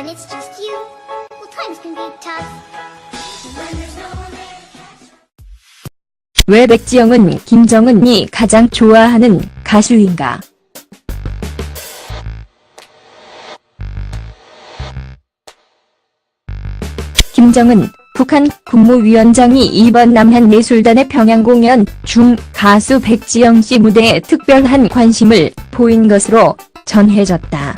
it's just you, well, times can be tough. When there's no one there. 왜 백지영은 김정은이 가장 좋아하는 가수인가? 김정은 북한 국무위원장이 이번 남한예술단의 평양 공연 중 가수 백지영 씨 무대에 특별한 관심을 보인 것으로 전해졌다.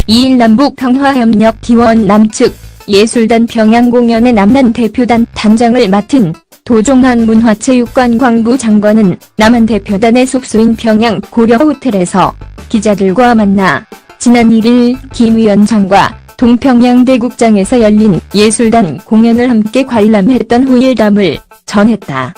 2일 남북평화협력 기원 남측 예술단 평양 공연의 남한 대표단 단장을 맡은 도종환 문화체육관광부 장관은 남한 대표단의 숙소인 평양 고려호텔에서 기자들과 만나 지난 1일 김 위원장과 동평양대국장에서 열린 예술단 공연을 함께 관람했던 후 일담을 전했다.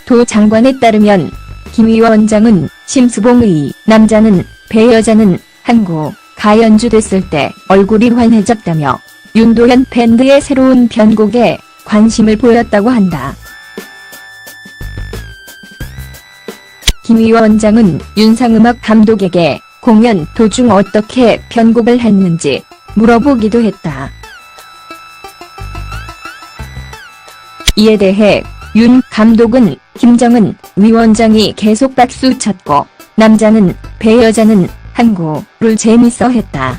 도 장관에 따르면 김 위원장은 심수봉의 남자는 배 여자는 한고 가 연주됐을 때 얼굴이 환해졌다며 윤도현 밴드의 새로운 편곡에 관심을 보였다고 한다. 김 위원장은 윤상음악 감독에게 공연 도중 어떻게 편곡을 했는지 물어보기도 했다. 이에 대해 윤 감독은 김정은 위원장이 계속 박수 쳤고 남자는 배 여자는 한고를 재밌어 했다.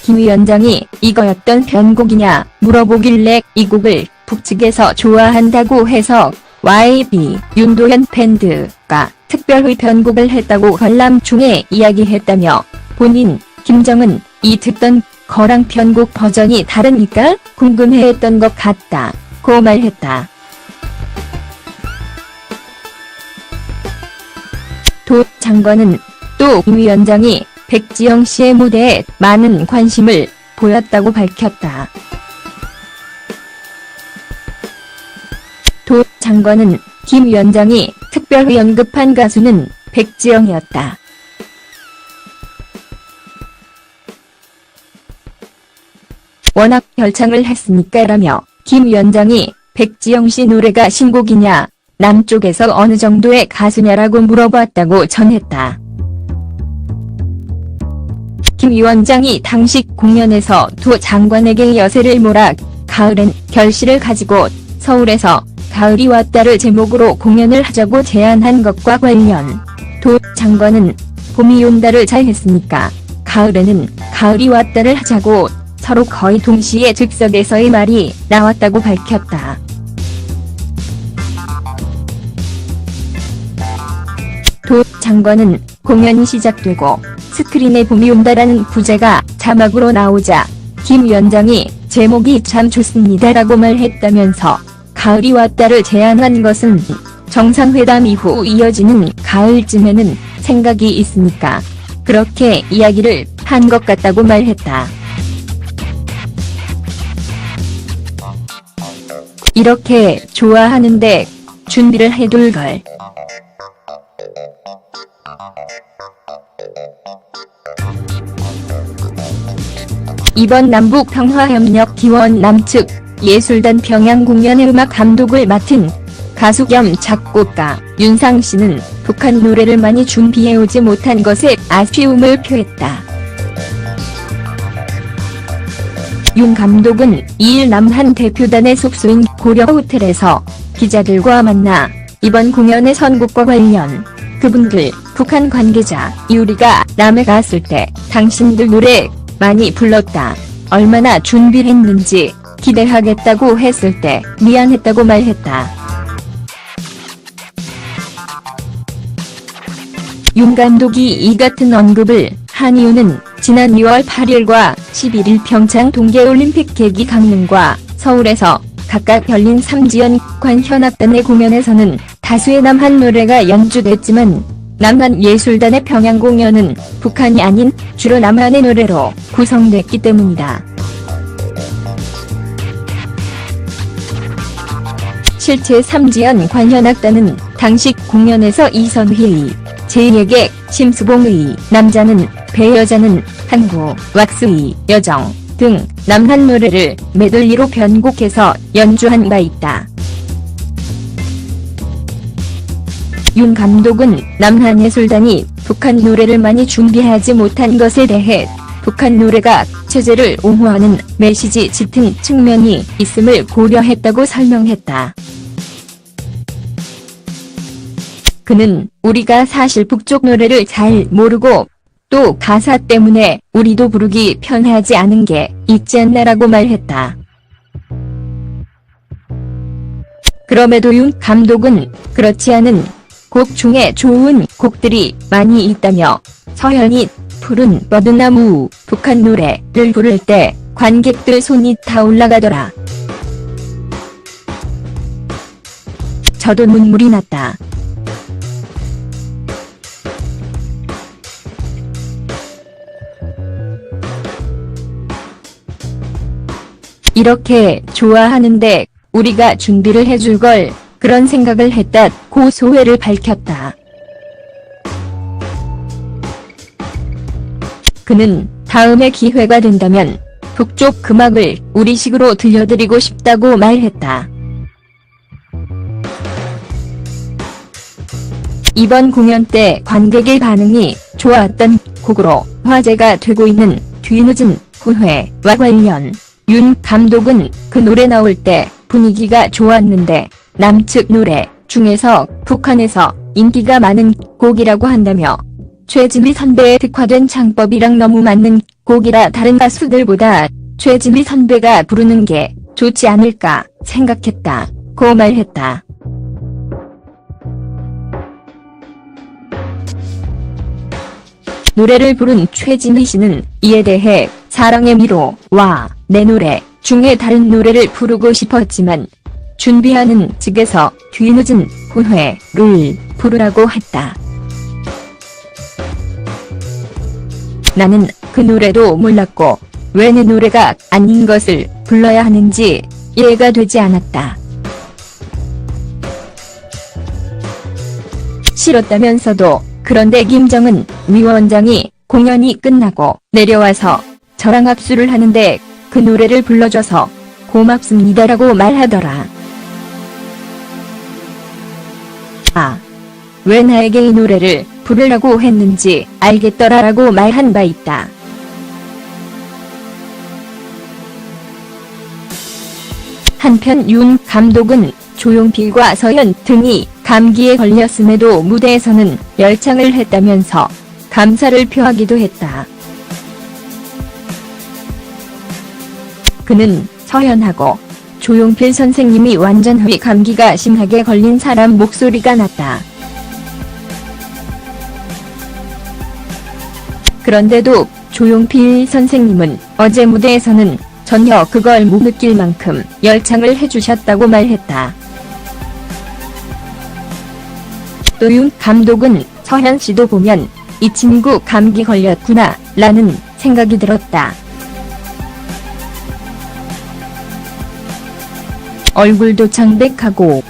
김 위원장이 이거였던 편곡이냐 물어보길래 이 곡을 북측에서 좋아한다고 해서 YB 윤도현 밴드가 특별히 편곡을 했다고 관람 중에 이야기했다며 본인 김정은 이 듣던 거랑 편곡 버전이 다르니까 궁금해했던 것 같다고 말했다. 도 장관은 또 김 위원장이 백지영 씨의 무대에 많은 관심을 보였다고 밝혔다. 도 장관은 김 위원장이 특별히 언급한 가수는 백지영이었다. 워낙 결창을 했으니까라며 김 위원장이 백지영 씨 노래가 신곡이냐 남쪽에서 어느 정도의 가수냐라고 물어봤다고 전했다. 김 위원장이 당시 공연에서 도 장관에게 여세를 몰아 가을엔 결실을 가지고 서울에서 가을이 왔다를 제목으로 공연을 하자고 제안한 것과 관련 도 장관은 봄이 온다를 잘 했으니까 가을에는 가을이 왔다를 하자고 서로 거의 동시에 즉석에서의 말이 나왔다고 밝혔다. 도 장관은 공연이 시작되고 스크린에 봄이 온다라는 부제가 자막으로 나오자 김 위원장이 제목이 참 좋습니다라고 말했다면서 가을이 왔다를 제안한 것은 정상회담 이후 이어지는 가을쯤에는 생각이 있으니까 그렇게 이야기를 한 것 같다고 말했다. 이렇게 좋아하는데 준비를 해둘 걸. 이번 남북평화협력 기원 남측 예술단 평양 공연의 음악 감독을 맡은 가수 겸 작곡가 윤상 씨는 북한 노래를 많이 준비해오지 못한 것에 아쉬움을 표했다. 윤 감독은 2일 남한 대표단의 숙소인 고려호텔에서 기자들과 만나 이번 공연의 선곡과 관련 그분들 북한 관계자 우리가 남해 갔을 때 당신들 노래 많이 불렀다. 얼마나 준비를 했는지 기대하겠다고 했을 때 미안했다고 말했다. 윤 감독이 이 같은 언급을 한 이유는 지난 2월 8일과 11일 평창 동계올림픽 계기 강릉과 서울에서 각각 열린 3지연 관현악단의 공연에서는 다수의 남한 노래가 연주됐지만 남한예술단의 평양 공연은 북한이 아닌 주로 남한의 노래로 구성됐기 때문이다. 실제 3지연 관현악단은 당시 공연에서 이선휘의 제2의 심수봉의 남자는 배 여자는 한고 왁스의 여정 등 남한 노래를 메들리로 편곡해서 연주한 바 있다. 윤 감독은 남한예술단이 북한 노래를 많이 준비하지 못한 것에 대해 북한 노래가 체제를 옹호하는 메시지 짙은 측면이 있음을 고려했다고 설명했다. 그는 우리가 사실 북쪽 노래를 잘 모르고 또 가사 때문에 우리도 부르기 편하지 않은 게 있지 않나라고 말했다. 그럼에도 윤 감독은 그렇지 않은 곡 중에 좋은 곡들이 많이 있다며 서현이 푸른 버드나무 북한 노래를 부를 때 관객들 손이 다 올라가더라. 저도 눈물이 났다. 이렇게 좋아하는데 우리가 준비를 해줄 걸 그런 생각을 했다고 소회를 밝혔다. 그는 다음에 기회가 된다면 북쪽 음악을 우리식으로 들려드리고 싶다고 말했다. 이번 공연 때 관객의 반응이 좋았던 곡으로 화제가 되고 있는 뒤늦은 후회와 관련 윤 감독은 그 노래 나올 때 분위기가 좋았는데 남측 노래 중에서 북한에서 인기가 많은 곡이라고 한다며 최진미 선배의 특화된 창법이랑 너무 맞는 곡이라 다른 가수들보다 최진미 선배가 부르는 게 좋지 않을까 생각했다고 말했다. 노래를 부른 최진미 씨는 이에 대해 사랑의 미로와 내 노래 중에 다른 노래를 부르고 싶었지만 준비하는 측에서 뒤늦은 후회를 부르라고 했다. 나는 그 노래도 몰랐고 왜 내 노래가 아닌 것을 불러야 하는지 이해가 되지 않았다. 싫었다면서도 그런데 김정은 위원장이 공연이 끝나고 내려와서 저랑 악수를 하는데 그 노래를 불러줘서 고맙습니다라고 말하더라. 왜 나에게 이 노래를 부르라고 했는지 알겠더라라고 말한 바 있다. 한편 윤 감독은 조용필과 서현 등이 감기에 걸렸음에도 무대에서는 열창을 했다면서 감사를 표하기도 했다. 그는 서현하고 조용필 선생님이 완전히 감기가 심하게 걸린 사람 목소리가 났다. 그런데도 조용필 선생님은 어제 무대에서는 전혀 그걸 못 느낄 만큼 열창을 해주셨다고 말했다. 또 윤 감독은 서현 씨도 보면 이 친구 감기 걸렸구나 라는 생각이 들었다. 얼굴도 창백하고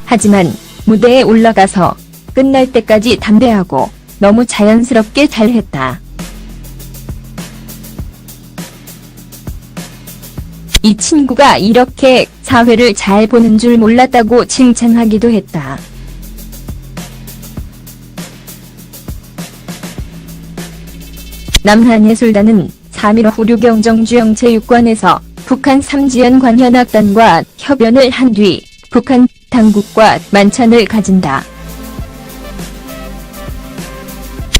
하지만 무대에 올라가서 끝날 때까지 담대하고 너무 자연스럽게 잘했다. 이 친구가 이렇게 사회를 잘 보는 줄 몰랐다고 칭찬하기도 했다. 남한예술단은 3.15 후류경정주영체육관에서 북한 삼지연 관현악단과 협연을 한 뒤 북한 당국과 만찬을 가진다.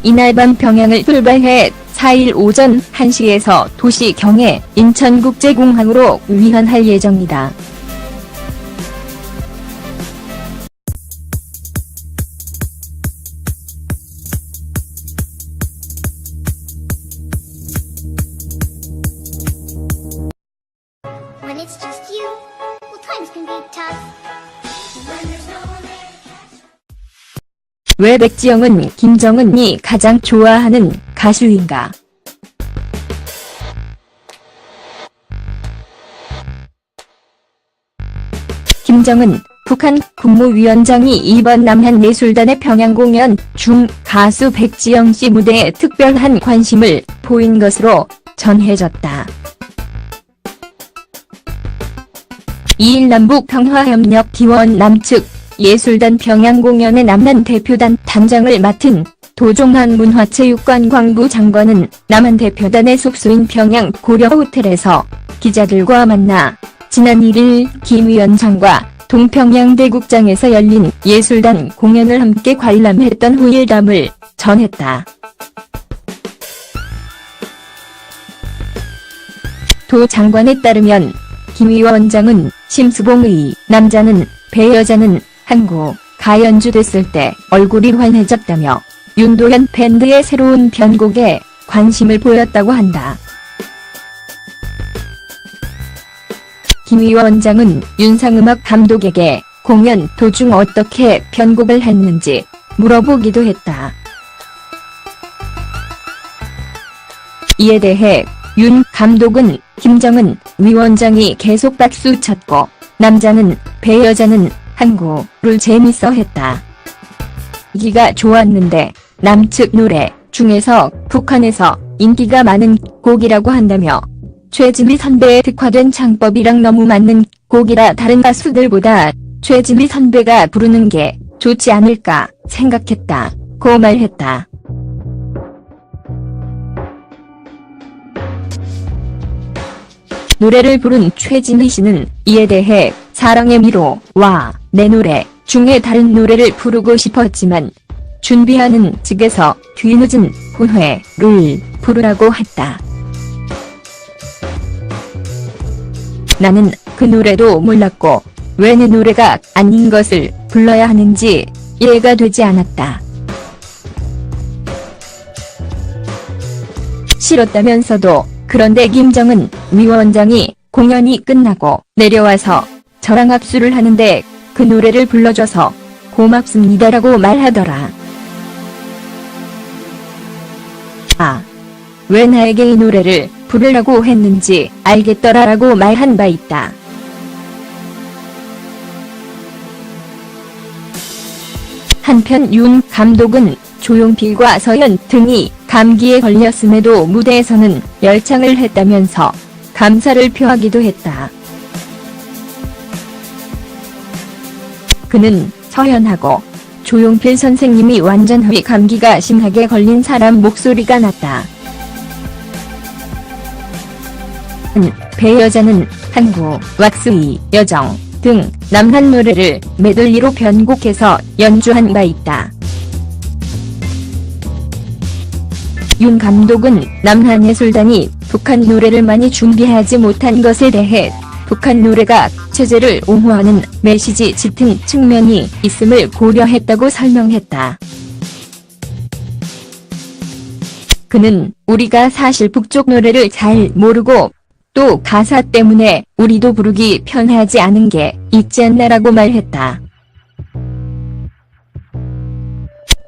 이날 밤 평양을 출발해 4일 오전 1시에서 도시 경해 인천국제공항으로 위환할 예정이다. When it's just you, well, times can be tough. When there's no one there. 왜 백지영은 김정은이 가장 좋아하는 가수인가? 김정은 북한 국무위원장이 이번 남한예술단의 평양 공연 중 가수 백지영 씨 무대에 특별한 관심을 보인 것으로 전해졌다. 2일 남북평화협력 기원 남측 예술단 평양 공연의 남한 대표단 단장을 맡은 도종환 문화체육관광부 장관은 남한 대표단의 숙소인 평양 고려호텔에서 기자들과 만나 지난 1일 김 위원장과 동평양대국장에서 열린 예술단 공연을 함께 관람했던 후 일담을 전했다. 도 장관에 따르면 김 위원장은 심수봉의 남자는 배 여자는 한고 가 연주됐을 때 얼굴이 환해졌다며 윤도현 밴드의 새로운 편곡에 관심을 보였다고 한다. 김 위원장은 윤상음악 감독에게 공연 도중 어떻게 편곡을 했는지 물어보기도 했다. 이에 대해 윤 감독은 김정은 위원장이 계속 박수 쳤고 남자는 배 여자는 한고를 재밌어 했다. 기가 좋았는데 남측 노래 중에서 북한에서 인기가 많은 곡이라고 한다며 최지미 선배의 특화된 창법이랑 너무 맞는 곡이라 다른 가수들보다 최지미 선배가 부르는 게 좋지 않을까 생각했다고 말했다. 노래를 부른 최지미 씨는 이에 대해 사랑의 미로와 내 노래 중에 다른 노래를 부르고 싶었지만 준비하는 측에서 뒤늦은 후회를 부르라고 했다. 나는 그 노래도 몰랐고 왜 내 노래가 아닌 것을 불러야 하는지 이해가 되지 않았다. 싫었다면서도 그런데 김정은 위원장이 공연이 끝나고 내려와서 저랑 악수를 하는데 그 노래를 불러줘서 고맙습니다라고 말하더라. 왜 나에게 이 노래를 부르라고 했는지 알겠더라라고 말한 바 있다. 한편 윤 감독은 조용필과 서현 등이 감기에 걸렸음에도 무대에서는 열창을 했다면서 감사를 표하기도 했다. 그는 서현하고 조용필 선생님이 완전히 감기가 심하게 걸린 사람 목소리가 났다. 배 여자는 한고, 왁스의 여정 등 남한 노래를 메들리로 편곡해서 연주한 바 있다. 윤 감독은 남한예술단이 북한 노래를 많이 준비하지 못한 것에 대해 북한 노래가 체제를 옹호하는 메시지 짙은 측면이 있음을 고려했다고 설명했다. 그는 우리가 사실 북쪽 노래를 잘 모르고 또 가사 때문에 우리도 부르기 편하지 않은 게 있지 않나라고 말했다.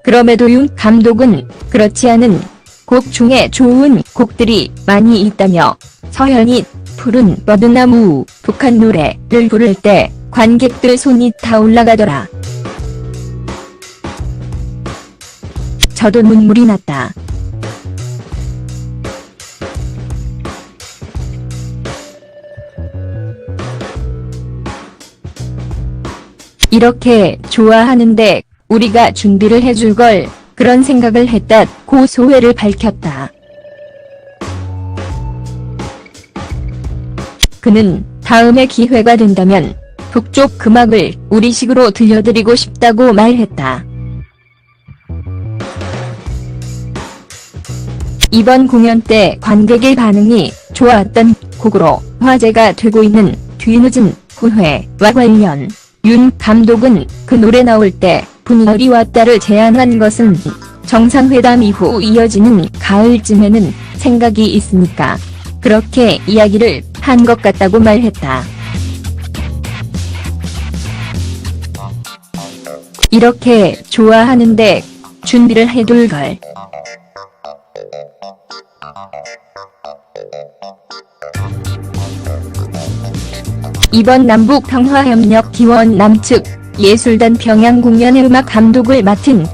그럼에도 윤 감독은 그렇지 않은 곡 중에 좋은 곡들이 많이 있다며 서현이 푸른 버드나무 북한 노래를 부를 때 관객들 손이 다 올라가더라. 저도 눈물이 났다. 이렇게 좋아하는데 우리가 준비를 해줄 걸 그런 생각을 했다고 소회를 밝혔다. 그는 다음에 기회가 된다면 북쪽 음악을 우리식으로 들려드리고 싶다고 말했다. 이번 공연 때 관객의 반응이 좋았던 곡으로 화제가 되고 있는 뒤늦은 후회와 관련 윤 감독은 그 노래 나올 때 분열이 왔다를 제안한 것은 정상회담 이후 이어지는 가을쯤에는 생각이 있으니까 그렇게 이야기를 한 것 같다고 말했다. 이렇게 좋아하는데 준비를 해둘 걸. 이번 남북평화협력 기원 남측 예술단 평양 공연의 음악 감독을 맡은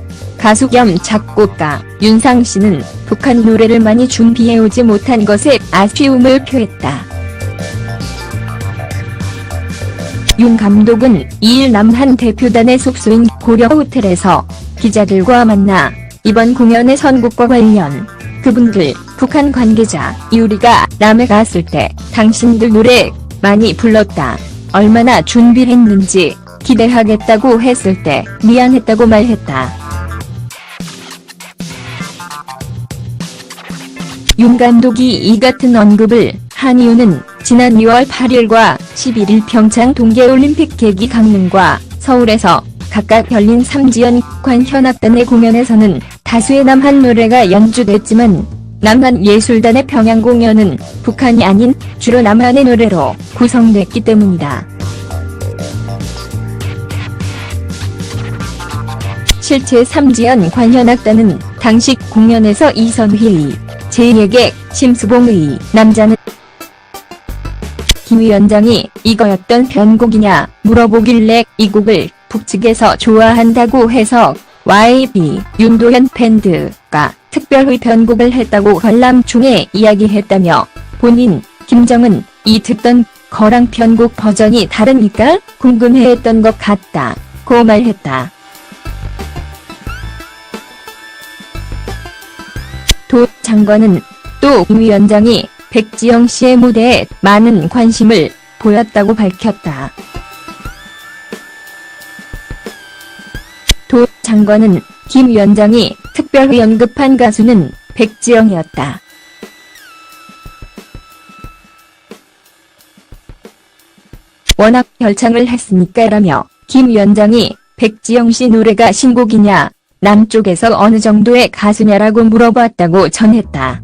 가수 겸 작곡가 윤상 씨는 북한 노래를 많이 준비해오지 못한 것에 아쉬움을 표했다. 윤 감독은 2일 남한 대표단의 숙소인 고려 호텔에서 기자들과 만나 이번 공연의 선곡과 관련 그분들 북한 관계자 유리가 남해 갔을 때 당신들 노래 많이 불렀다. 얼마나 준비했는지 기대하겠다고 했을 때 미안했다고 말했다. 윤 감독이 이 같은 언급을 한 이유는 지난 2월 8일과 11일 평창 동계올림픽 계기 강릉과 서울에서 각각 열린 3지연 관현악단의 공연에서는 다수의 남한 노래가 연주됐지만 남한 예술단의 평양 공연은 북한이 아닌 주로 남한의 노래로 구성됐기 때문이다. 실제 3지연 관현악단은 당시 공연에서 이선휘의 제2의 심수봉의 남자는 김 위원장이 이거였던 편곡이냐 물어보길래 이 곡을 북측에서 좋아한다고 해서 YB 윤도현 밴드가 특별히 편곡을 했다고 관람 중에 이야기했다며 본인 김정은 이 듣던 거랑 편곡 버전이 다르니까 궁금해했던 것 같다고 말했다. 도 장관은 또 김 위원장이 백지영 씨의 무대에 많은 관심을 보였다고 밝혔다. 도 장관은 김 위원장이 특별히 언급한 가수는 백지영이었다. 워낙 결창을 했으니까라며 김 위원장이 백지영 씨 노래가 신곡이냐 남쪽에서 어느 정도의 가수냐라고 물어봤다고 전했다.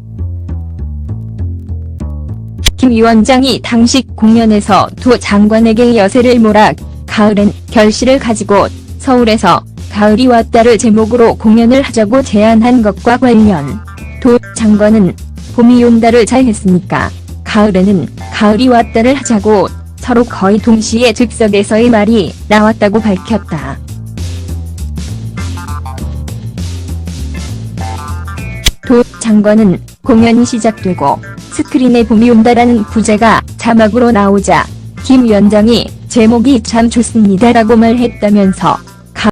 김 위원장이 당시 공연에서 도 장관에게 여세를 몰아 가을엔 결실을 가지고 서울에서 가을이 왔다를 제목으로 공연을 하자고 제안한 것과 관련 도 장관은 봄이 온다를 잘 했으니까 가을에는 가을이 왔다를 하자고 서로 거의 동시에 즉석에서의 말이 나왔다고 밝혔다. 도 장관은 공연이 시작되고 스크린에 봄이 온다라는 부제가 자막으로 나오자 김 위원장이 제목이 참 좋습니다라고 말했다면서